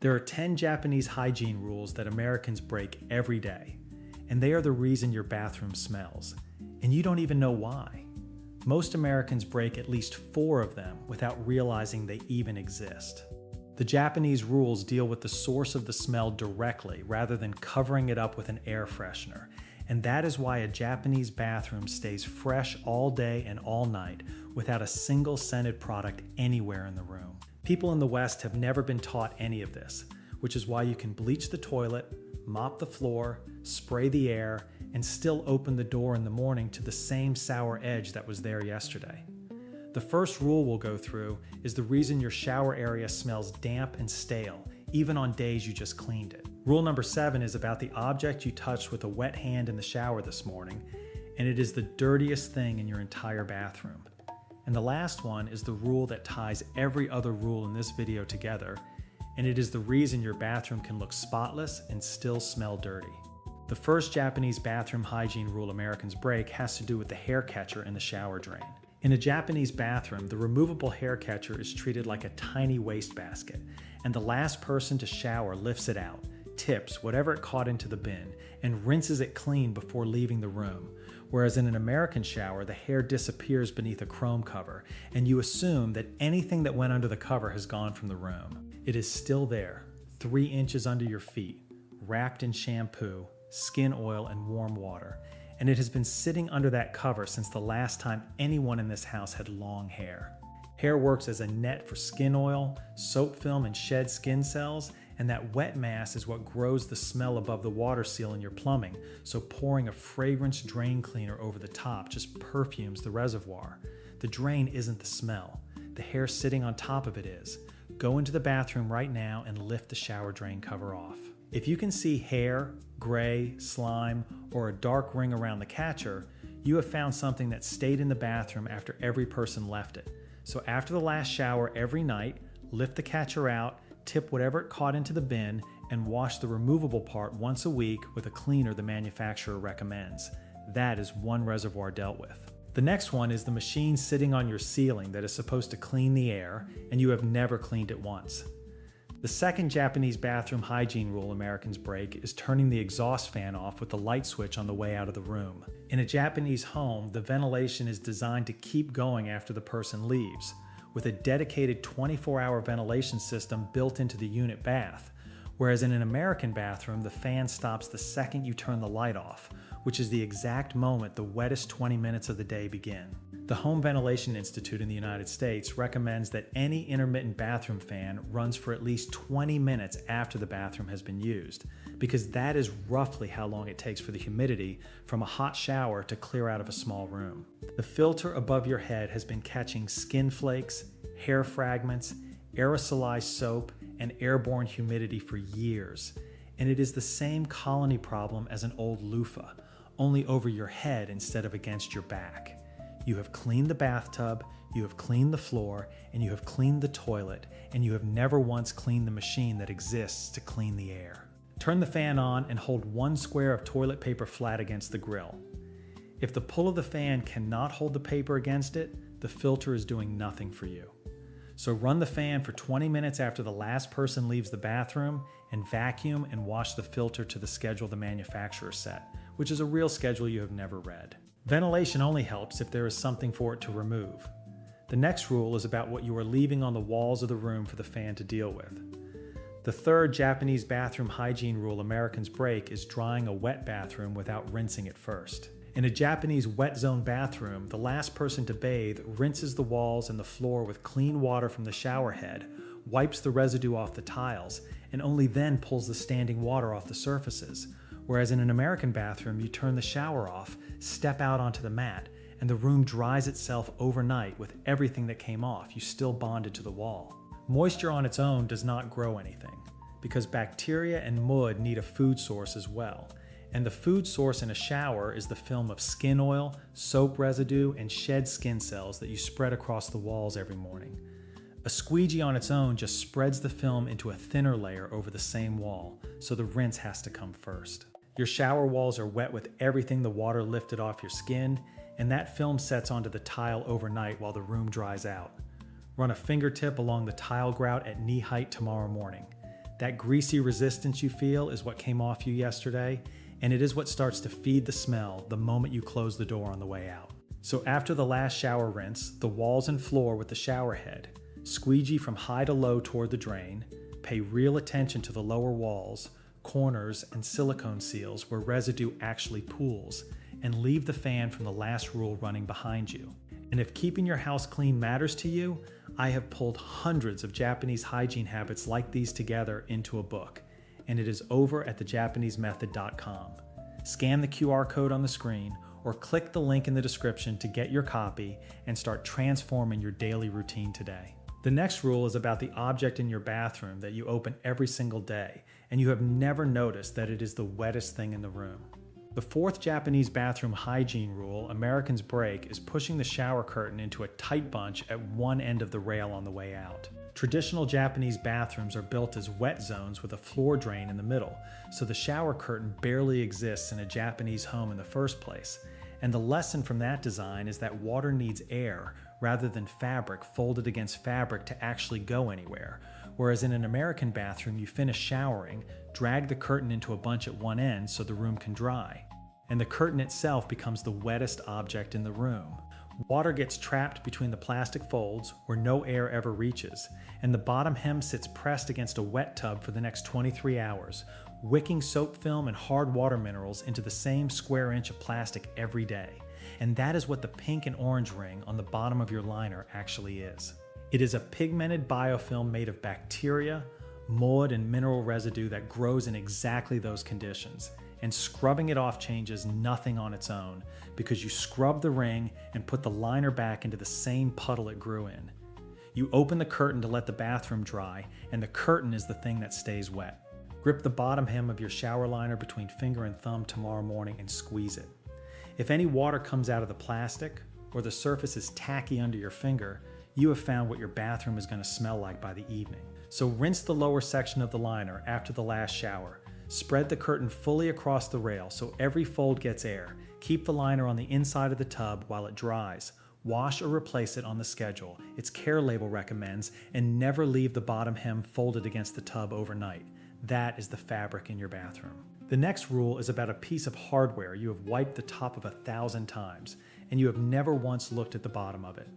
There are 10 Japanese hygiene rules that Americans break every day, and they are the reason your bathroom smells, and you don't even know why. Most Americans break at least 4 of them without realizing they even exist. The Japanese rules deal with the source of the smell directly rather than covering it up with an air freshener, and that is why a Japanese bathroom stays fresh all day and all night without a single scented product anywhere in the room. People in the West have never been taught any of this, which is why you can bleach the toilet, mop the floor, spray the air, and still open the door in the morning to the same sour edge that was there yesterday. The first rule we'll go through is the reason your shower area smells damp and stale, even on days you just cleaned it. Rule number 7 is about the object you touched with a wet hand in the shower this morning, and it is the dirtiest thing in your entire bathroom. And the last one is the rule that ties every other rule in this video together, and it is the reason your bathroom can look spotless and still smell dirty. The first Japanese bathroom hygiene rule Americans break has to do with the hair catcher in the shower drain. In a Japanese bathroom, the removable hair catcher is treated like a tiny wastebasket, and the last person to shower lifts it out, tips whatever it caught into the bin, and rinses it clean before leaving the room. Whereas in an American shower, the hair disappears beneath a chrome cover, and you assume that anything that went under the cover has gone from the room. It is still there, 3 inches under your feet, wrapped in shampoo, skin oil, and warm water. And it has been sitting under that cover since the last time anyone in this house had long hair. Hair works as a net for skin oil, soap film, and shed skin cells, and that wet mass is what grows the smell above the water seal in your plumbing, so pouring a fragrance drain cleaner over the top just perfumes the reservoir. The drain isn't the smell. The hair sitting on top of it is. Go into the bathroom right now and lift the shower drain cover off. If you can see hair, gray, slime, or a dark ring around the catcher, you have found something that stayed in the bathroom after every person left it. So after the last shower every night, lift the catcher out, tip whatever it caught into the bin, and wash the removable part once a week with a cleaner the manufacturer recommends. That is one reservoir dealt with. The next one is the machine sitting on your ceiling that is supposed to clean the air, and you have never cleaned it once. The second Japanese bathroom hygiene rule Americans break is turning the exhaust fan off with the light switch on the way out of the room. In a Japanese home, the ventilation is designed to keep going after the person leaves, with a dedicated 24-hour ventilation system built into the unit bath, whereas in an American bathroom, the fan stops the second you turn the light off, which is the exact moment the wettest 20 minutes of the day begin. The Home Ventilation Institute in the United States recommends that any intermittent bathroom fan runs for at least 20 minutes after the bathroom has been used, because that is roughly how long it takes for the humidity from a hot shower to clear out of a small room. The filter above your head has been catching skin flakes, hair fragments, aerosolized soap, and airborne humidity for years, and it is the same colony problem as an old loofah, only over your head instead of against your back. You have cleaned the bathtub, you have cleaned the floor, and you have cleaned the toilet, and you have never once cleaned the machine that exists to clean the air. Turn the fan on and hold 1 square of toilet paper flat against the grill. If the pull of the fan cannot hold the paper against it, the filter is doing nothing for you. So run the fan for 20 minutes after the last person leaves the bathroom, and vacuum and wash the filter to the schedule the manufacturer set, which is a real schedule you have never read. Ventilation only helps if there is something for it to remove. The next rule is about what you are leaving on the walls of the room for the fan to deal with. The third Japanese bathroom hygiene rule Americans break is drying a wet bathroom without rinsing it first. In a Japanese wet zone bathroom, the last person to bathe rinses the walls and the floor with clean water from the shower head, wipes the residue off the tiles, and only then pulls the standing water off the surfaces. Whereas in an American bathroom, you turn the shower off, step out onto the mat, and the room dries itself overnight with everything that came off. You still bonded to the wall. Moisture on its own does not grow anything, because bacteria and mud need a food source as well. And the food source in a shower is the film of skin oil, soap residue, and shed skin cells that you spread across the walls every morning. A squeegee on its own just spreads the film into a thinner layer over the same wall, so the rinse has to come first. Your shower walls are wet with everything the water lifted off your skin, and that film sets onto the tile overnight while the room dries out. Run a fingertip along the tile grout at knee height tomorrow morning. That greasy resistance you feel is what came off you yesterday, and it is what starts to feed the smell the moment you close the door on the way out. So after the last shower rinse, the walls and floor with the shower head, squeegee from high to low toward the drain, pay real attention to the lower walls, corners, and silicone seals where residue actually pools, and leave the fan from the last rule running behind you. And if keeping your house clean matters to you, I have pulled hundreds of Japanese hygiene habits like these together into a book, and it is over at thejapanesemethod.com. Scan the QR code on the screen or click the link in the description to get your copy and start transforming your daily routine today. The next rule is about the object in your bathroom that you open every single day, and you have never noticed that it is the wettest thing in the room. The fourth Japanese bathroom hygiene rule Americans break is pushing the shower curtain into a tight bunch at one end of the rail on the way out. Traditional Japanese bathrooms are built as wet zones with a floor drain in the middle, so the shower curtain barely exists in a Japanese home in the first place. And the lesson from that design is that water needs air rather than fabric folded against fabric to actually go anywhere. Whereas in an American bathroom, you finish showering, drag the curtain into a bunch at one end so the room can dry, and the curtain itself becomes the wettest object in the room. Water gets trapped between the plastic folds where no air ever reaches, and the bottom hem sits pressed against a wet tub for the next 23 hours, wicking soap film and hard water minerals into the same square inch of plastic every day. And that is what the pink and orange ring on the bottom of your liner actually is. It is a pigmented biofilm made of bacteria, mold, and mineral residue that grows in exactly those conditions. And scrubbing it off changes nothing on its own because you scrub the ring and put the liner back into the same puddle it grew in. You open the curtain to let the bathroom dry, and the curtain is the thing that stays wet. Grip the bottom hem of your shower liner between finger and thumb tomorrow morning and squeeze it. If any water comes out of the plastic or the surface is tacky under your finger, you have found what your bathroom is going to smell like by the evening. So rinse the lower section of the liner after the last shower. Spread the curtain fully across the rail so every fold gets air. Keep the liner on the inside of the tub while it dries. Wash or replace it on the schedule its care label recommends, and never leave the bottom hem folded against the tub overnight. That is the fabric in your bathroom. The next rule is about a piece of hardware you have wiped the top of 1,000 times, and you have never once looked at the bottom of it.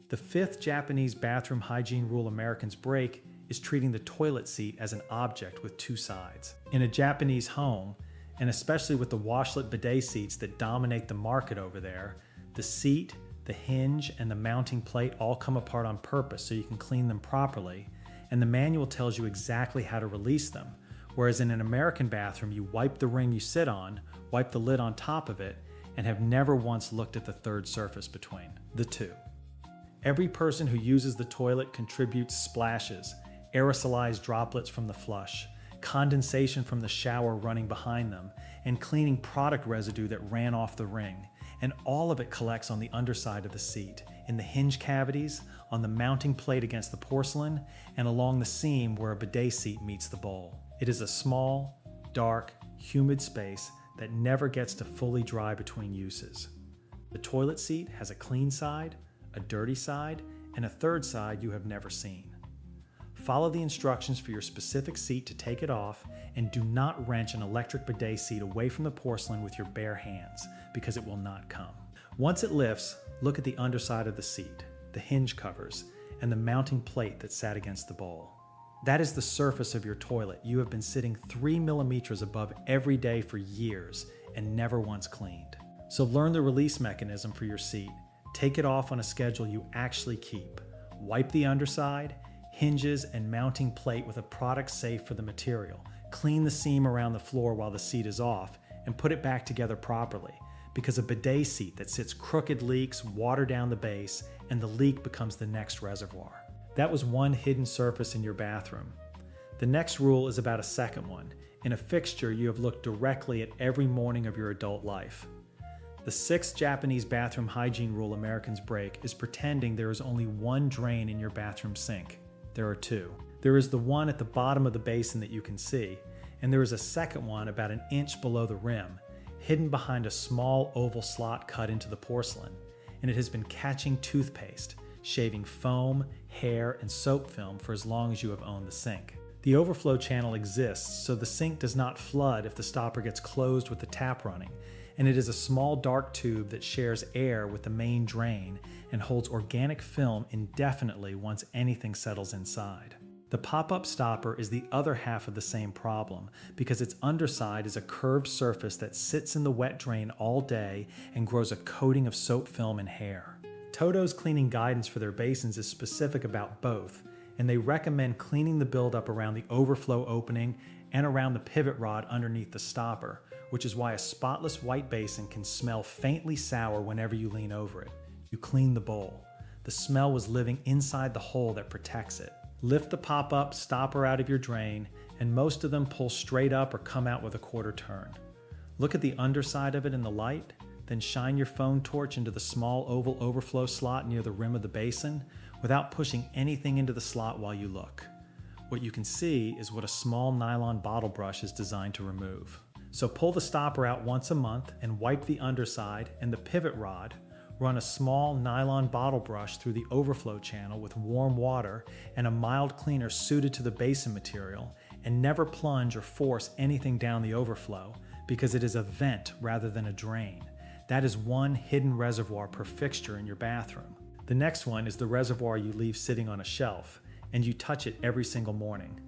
The fifth Japanese bathroom hygiene rule Americans break is treating the toilet seat as an object with two sides. In a Japanese home, and especially with the washlet bidet seats that dominate the market over there, the seat, the hinge, and the mounting plate all come apart on purpose so you can clean them properly, and the manual tells you exactly how to release them. Whereas in an American bathroom, you wipe the ring you sit on, wipe the lid on top of it, and have never once looked at the third surface between the two. Every person who uses the toilet contributes splashes, aerosolized droplets from the flush, condensation from the shower running behind them, and cleaning product residue that ran off the ring. And all of it collects on the underside of the seat, in the hinge cavities, on the mounting plate against the porcelain, and along the seam where a bidet seat meets the bowl. It is a small, dark, humid space that never gets to fully dry between uses. The toilet seat has a clean side, a dirty side, and a third side you have never seen. Follow the instructions for your specific seat to take it off, and do not wrench an electric bidet seat away from the porcelain with your bare hands, because it will not come. Once it lifts, look at the underside of the seat, the hinge covers, and the mounting plate that sat against the bowl. That is the surface of your toilet you have been sitting 3 millimeters above every day for years and never once cleaned. So learn the release mechanism for your seat. Take it off on a schedule you actually keep. Wipe the underside, hinges, and mounting plate with a product safe for the material. Clean the seam around the floor while the seat is off, and put it back together properly, because a bidet seat that sits crooked leaks water down the base, and the leak becomes the next reservoir. That was one hidden surface in your bathroom. The next rule is about a second one, in a fixture you have looked directly at every morning of your adult life. The sixth Japanese bathroom hygiene rule Americans break is pretending there is only one drain in your bathroom sink. There are two. There is the one at the bottom of the basin that you can see, and there is a second one about an inch below the rim, hidden behind a small oval slot cut into the porcelain, and it has been catching toothpaste, shaving foam, hair, and soap film for as long as you have owned the sink. The overflow channel exists so the sink does not flood if the stopper gets closed with the tap running, and it is a small dark tube that shares air with the main drain and holds organic film indefinitely once anything settles inside. The pop-up stopper is the other half of the same problem because its underside is a curved surface that sits in the wet drain all day and grows a coating of soap film and hair. Toto's cleaning guidance for their basins is specific about both, and they recommend cleaning the buildup around the overflow opening and around the pivot rod underneath the stopper, which is why a spotless white basin can smell faintly sour whenever you lean over it. You clean the bowl. The smell was living inside the hole that protects it. Lift the pop-up stopper out of your drain, and most of them pull straight up or come out with a quarter turn. Look at the underside of it in the light, then shine your phone torch into the small oval overflow slot near the rim of the basin without pushing anything into the slot while you look. What you can see is what a small nylon bottle brush is designed to remove. So pull the stopper out once a month and wipe the underside and the pivot rod. Run a small nylon bottle brush through the overflow channel with warm water and a mild cleaner suited to the basin material, and never plunge or force anything down the overflow because it is a vent rather than a drain. That is one hidden reservoir per fixture in your bathroom. The next one is the reservoir you leave sitting on a shelf, and you touch it every single morning.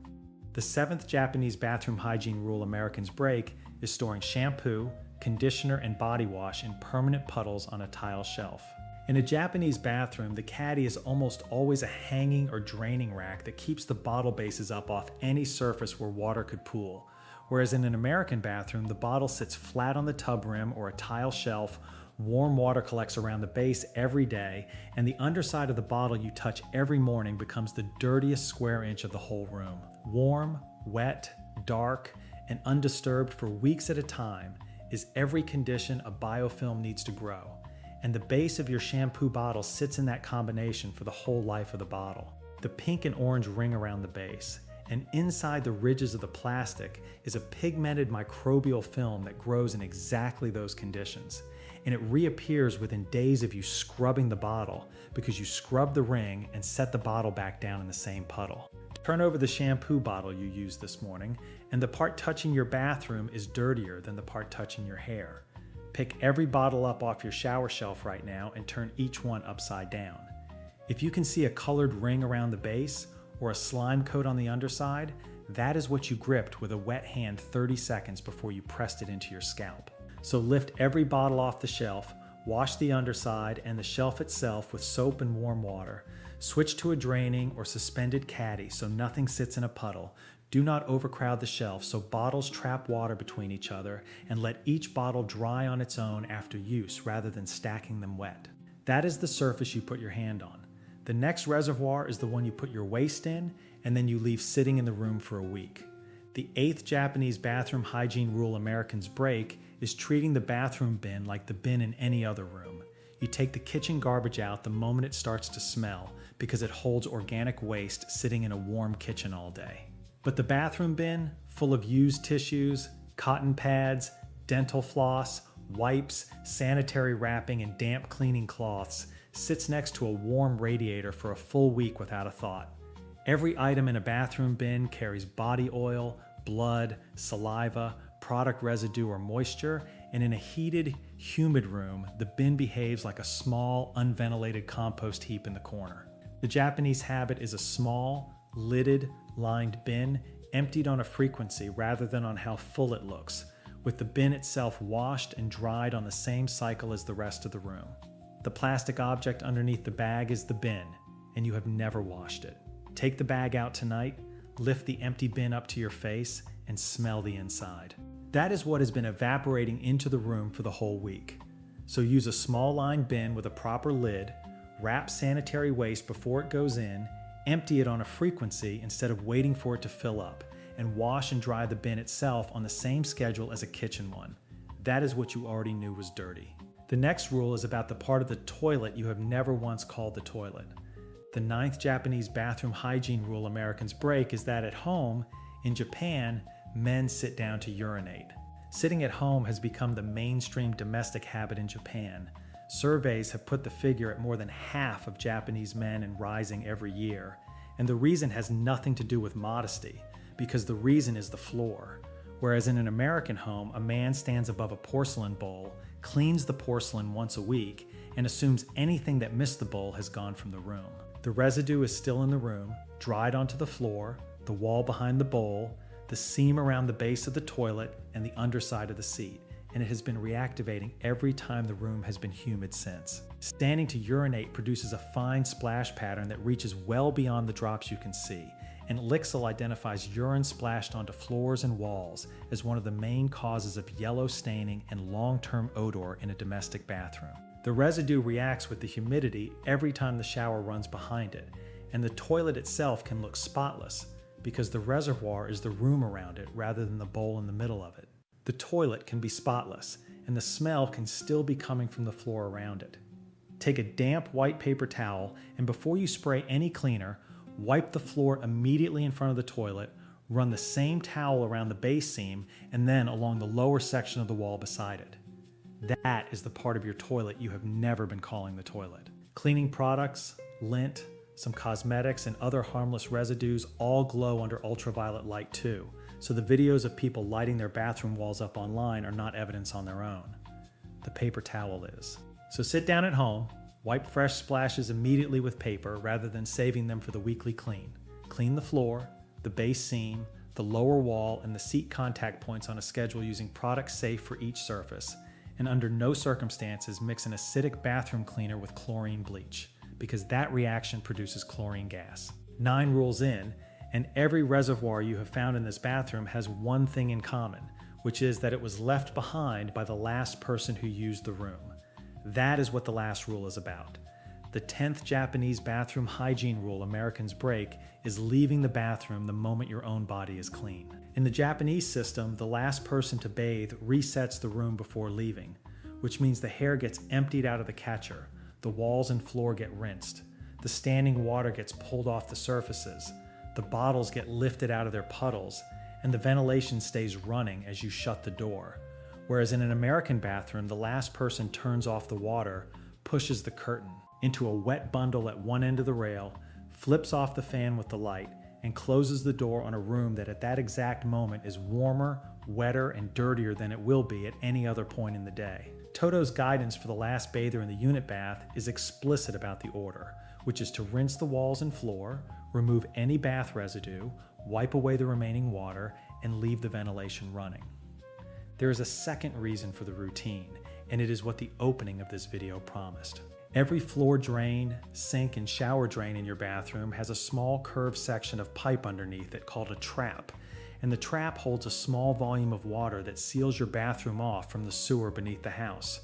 The 7th Japanese bathroom hygiene rule Americans break is storing shampoo, conditioner, and body wash in permanent puddles on a tile shelf. In a Japanese bathroom, the caddy is almost always a hanging or draining rack that keeps the bottle bases up off any surface where water could pool, whereas in an American bathroom, the bottle sits flat on the tub rim or a tile shelf, warm water collects around the base every day, and the underside of the bottle you touch every morning becomes the dirtiest square inch of the whole room. Warm, wet, dark, and undisturbed for weeks at a time is every condition a biofilm needs to grow, and the base of your shampoo bottle sits in that combination for the whole life of the bottle. The pink and orange ring around the base, and inside the ridges of the plastic is a pigmented microbial film that grows in exactly those conditions, and it reappears within days of you scrubbing the bottle because you scrub the ring and set the bottle back down in the same puddle. Turn over the shampoo bottle you used this morning, and the part touching your bathroom is dirtier than the part touching your hair. Pick every bottle up off your shower shelf right now and turn each one upside down. If you can see a colored ring around the base or a slime coat on the underside, that is what you gripped with a wet hand 30 seconds before you pressed it into your scalp. So lift every bottle off the shelf, wash the underside and the shelf itself with soap and warm water. Switch to a draining or suspended caddy so nothing sits in a puddle. Do not overcrowd the shelf so bottles trap water between each other, and let each bottle dry on its own after use rather than stacking them wet. That is the surface you put your hand on. The next reservoir is the one you put your waste in and then you leave sitting in the room for a week. The 8th Japanese bathroom hygiene rule Americans break is treating the bathroom bin like the bin in any other room. You take the kitchen garbage out the moment it starts to smell because it holds organic waste sitting in a warm kitchen all day. But the bathroom bin, full of used tissues, cotton pads, dental floss, wipes, sanitary wrapping, and damp cleaning cloths, sits next to a warm radiator for a full week without a thought. Every item in a bathroom bin carries body oil, blood, saliva, product residue, or moisture, and in a heated, humid room, the bin behaves like a small, unventilated compost heap in the corner. The Japanese habit is a small, lidded, lined bin emptied on a frequency rather than on how full it looks, with the bin itself washed and dried on the same cycle as the rest of the room. The plastic object underneath the bag is the bin, and you have never washed it. Take the bag out tonight, lift the empty bin up to your face, and smell the inside. That is what has been evaporating into the room for the whole week. So use a small lined bin with a proper lid, wrap sanitary waste before it goes in, empty it on a frequency instead of waiting for it to fill up, and wash and dry the bin itself on the same schedule as a kitchen one. That is what you already knew was dirty. The next rule is about the part of the toilet you have never once called the toilet. The 9th Japanese bathroom hygiene rule Americans break is that at home, in Japan, men sit down to urinate. Sitting at home has become the mainstream domestic habit in Japan. Surveys have put the figure at more than half of Japanese men and rising every year, and the reason has nothing to do with modesty, because the reason is the floor. Whereas in an American home, a man stands above a porcelain bowl, cleans the porcelain once a week, and assumes anything that missed the bowl has gone from the room. The residue is still in the room, dried onto the floor, the wall behind the bowl, the seam around the base of the toilet, and the underside of the seat, and it has been reactivating every time the room has been humid since. Standing to urinate produces a fine splash pattern that reaches well beyond the drops you can see, and Lixil identifies urine splashed onto floors and walls as one of the main causes of yellow staining and long-term odor in a domestic bathroom. The residue reacts with the humidity every time the shower runs behind it, and the toilet itself can look spotless because the reservoir is the room around it rather than the bowl in the middle of it. The toilet can be spotless, and the smell can still be coming from the floor around it. Take a damp white paper towel, and before you spray any cleaner, wipe the floor immediately in front of the toilet, run the same towel around the base seam, and then along the lower section of the wall beside it. That is the part of your toilet you have never been calling the toilet. Cleaning products, lint, some cosmetics, and other harmless residues all glow under ultraviolet light too, so the videos of people lighting their bathroom walls up online are not evidence on their own. The paper towel is. So sit down at home, wipe fresh splashes immediately with paper rather than saving them for the weekly clean. Clean the floor, the base seam, the lower wall, and the seat contact points on a schedule using products safe for each surface, and under no circumstances mix an acidic bathroom cleaner with chlorine bleach, because that reaction produces chlorine gas. 9 rules in, and every reservoir you have found in this bathroom has one thing in common, which is that it was left behind by the last person who used the room. That is what the last rule is about. The 10th Japanese bathroom hygiene rule Americans break is leaving the bathroom the moment your own body is clean. In the Japanese system, the last person to bathe resets the room before leaving, which means the hair gets emptied out of the catcher, the walls and floor get rinsed, the standing water gets pulled off the surfaces, the bottles get lifted out of their puddles, and the ventilation stays running as you shut the door. Whereas in an American bathroom, the last person turns off the water, pushes the curtain into a wet bundle at one end of the rail, flips off the fan with the light, and closes the door on a room that at that exact moment is warmer, wetter, and dirtier than it will be at any other point in the day. Toto's guidance for the last bather in the unit bath is explicit about the order, which is to rinse the walls and floor, remove any bath residue, wipe away the remaining water, and leave the ventilation running. There is a second reason for the routine, and it is what the opening of this video promised. Every floor drain, sink, and shower drain in your bathroom has a small curved section of pipe underneath it called a trap, and the trap holds a small volume of water that seals your bathroom off from the sewer beneath the house.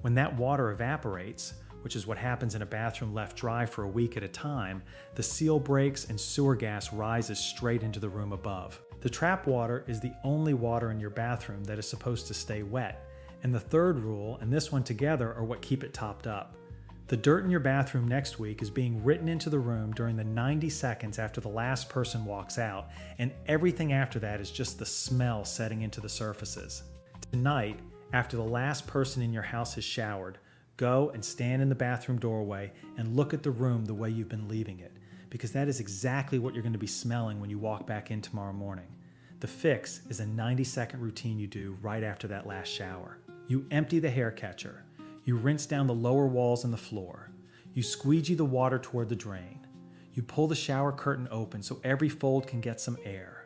When that water evaporates, which is what happens in a bathroom left dry for a week at a time, the seal breaks and sewer gas rises straight into the room above. The trap water is the only water in your bathroom that is supposed to stay wet, and the third rule and this one together are what keep it topped up. The dirt in your bathroom next week is being written into the room during the 90 seconds after the last person walks out, and everything after that is just the smell setting into the surfaces. Tonight, after the last person in your house has showered, go and stand in the bathroom doorway and look at the room the way you've been leaving it, because that is exactly what you're going to be smelling when you walk back in tomorrow morning. The fix is a 90-second routine you do right after that last shower. You empty the hair catcher. You rinse down the lower walls and the floor. You squeegee the water toward the drain. You pull the shower curtain open so every fold can get some air.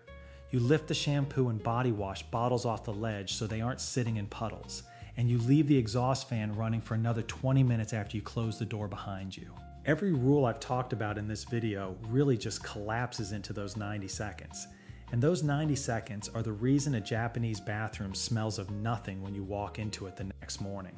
You lift the shampoo and body wash bottles off the ledge so they aren't sitting in puddles. And you leave the exhaust fan running for another 20 minutes after you close the door behind you. Every rule I've talked about in this video really just collapses into those 90 seconds. And those 90 seconds are the reason a Japanese bathroom smells of nothing when you walk into it the next morning.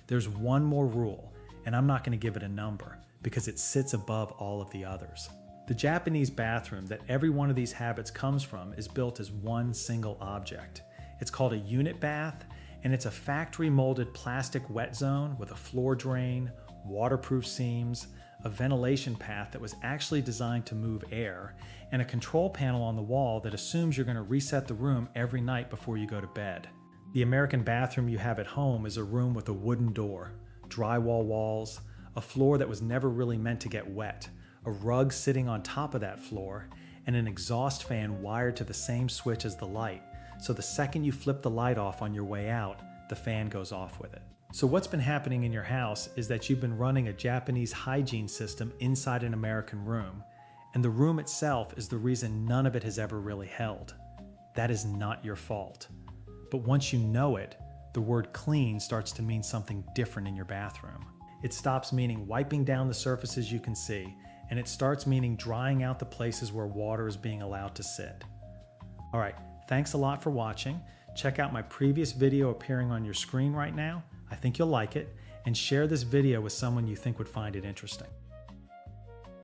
There's one more rule, and I'm not going to give it a number because it sits above all of the others. The Japanese bathroom that every one of these habits comes from is built as one single object. It's called a unit bath, and it's a factory molded plastic wet zone with a floor drain, waterproof seams, a ventilation path that was actually designed to move air, and a control panel on the wall that assumes you're going to reset the room every night before you go to bed. The American bathroom you have at home is a room with a wooden door, drywall walls, a floor that was never really meant to get wet, a rug sitting on top of that floor, and an exhaust fan wired to the same switch as the light, so the second you flip the light off on your way out, the fan goes off with it. So what's been happening in your house is that you've been running a Japanese hygiene system inside an American room, and the room itself is the reason none of it has ever really held. That is not your fault. But once you know it, the word clean starts to mean something different in your bathroom. It stops meaning wiping down the surfaces you can see, and it starts meaning drying out the places where water is being allowed to sit. All right, thanks a lot for watching. Check out my previous video appearing on your screen right now. I think you'll like it, and share this video with someone you think would find it interesting.